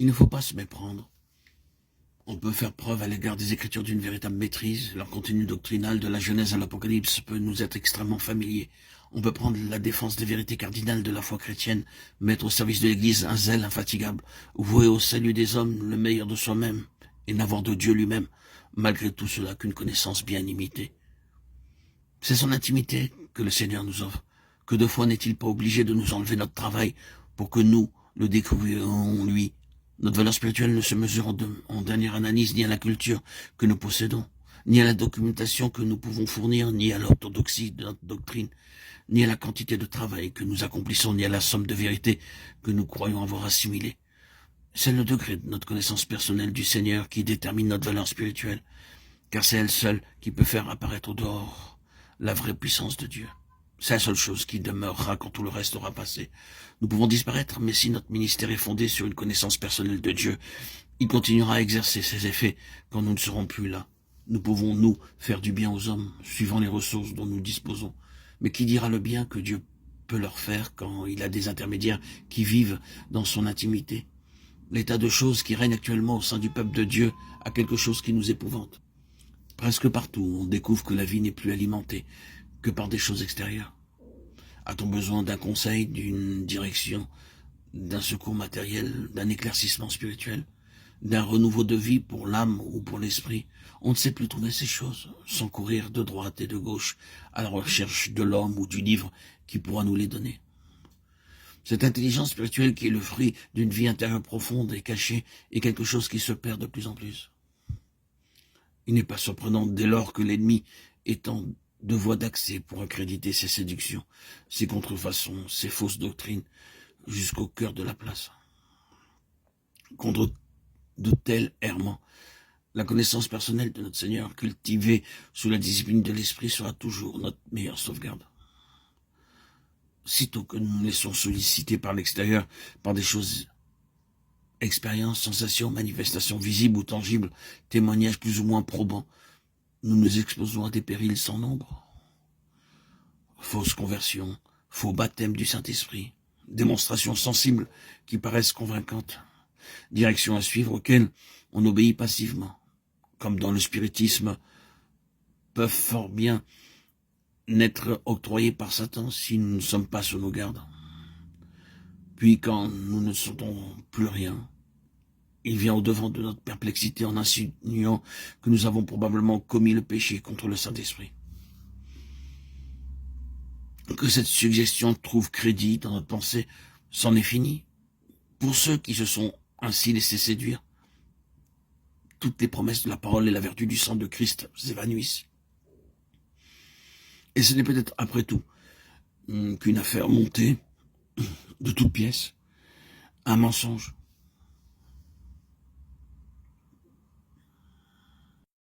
Il ne faut pas se méprendre. On peut faire preuve à l'égard des Écritures d'une véritable maîtrise. Leur contenu doctrinal de la Genèse à l'Apocalypse peut nous être extrêmement familier. On peut prendre la défense des vérités cardinales de la foi chrétienne, mettre au service de l'Église un zèle infatigable, vouer au salut des hommes le meilleur de soi-même, et n'avoir de Dieu lui-même, malgré tout cela, qu'une connaissance bien limitée. C'est son intimité que le Seigneur nous offre. Que de fois n'est-il pas obligé de nous enlever notre travail pour que nous le découvrions lui? Notre valeur spirituelle ne se mesure en dernière analyse ni à la culture que nous possédons, ni à la documentation que nous pouvons fournir, ni à l'orthodoxie de notre doctrine, ni à la quantité de travail que nous accomplissons, ni à la somme de vérité que nous croyons avoir assimilée. C'est le degré de notre connaissance personnelle du Seigneur qui détermine notre valeur spirituelle, car c'est elle seule qui peut faire apparaître au dehors la vraie puissance de Dieu. C'est la seule chose qui demeurera quand tout le reste aura passé. Nous pouvons disparaître, mais si notre ministère est fondé sur une connaissance personnelle de Dieu, il continuera à exercer ses effets quand nous ne serons plus là. Nous pouvons, nous, faire du bien aux hommes, suivant les ressources dont nous disposons. Mais qui dira le bien que Dieu peut leur faire quand il a des intermédiaires qui vivent dans son intimité? L'état de choses qui règne actuellement au sein du peuple de Dieu a quelque chose qui nous épouvante. Presque partout, on découvre que la vie n'est plus alimentée que par des choses extérieures. A-t-on besoin d'un conseil, d'une direction, d'un secours matériel, d'un éclaircissement spirituel, d'un renouveau de vie pour l'âme ou pour l'esprit? On ne sait plus trouver ces choses sans courir de droite et de gauche à la recherche de l'homme ou du livre qui pourra nous les donner. Cette intelligence spirituelle qui est le fruit d'une vie intérieure profonde et cachée est quelque chose qui se perd de plus en plus. Il n'est pas surprenant dès lors que l'ennemi étend de voies d'accès pour accréditer ses séductions, ses contrefaçons, ses fausses doctrines, jusqu'au cœur de la place. Contre de tels errements, la connaissance personnelle de notre Seigneur, cultivée sous la discipline de l'Esprit, sera toujours notre meilleure sauvegarde. Sitôt que nous nous laissons solliciter par l'extérieur, par des choses, expériences, sensations, manifestations visibles ou tangibles, témoignages plus ou moins probants, nous nous exposons à des périls sans nombre. Fausse conversion, faux baptême du Saint-Esprit, démonstrations sensibles qui paraissent convaincantes, directions à suivre auxquelles on obéit passivement, comme dans le spiritisme, peuvent fort bien n'être octroyées par Satan si nous ne sommes pas sur nos gardes. Puis quand nous ne sentons plus rien, il vient au-devant de notre perplexité en insinuant que nous avons probablement commis le péché contre le Saint-Esprit. Que cette suggestion trouve crédit dans notre pensée, c'en est fini. Pour ceux qui se sont ainsi laissés séduire, toutes les promesses de la parole et la vertu du sang de Christ s'évanouissent. Et ce n'est peut-être après tout qu'une affaire montée de toutes pièces, un mensonge,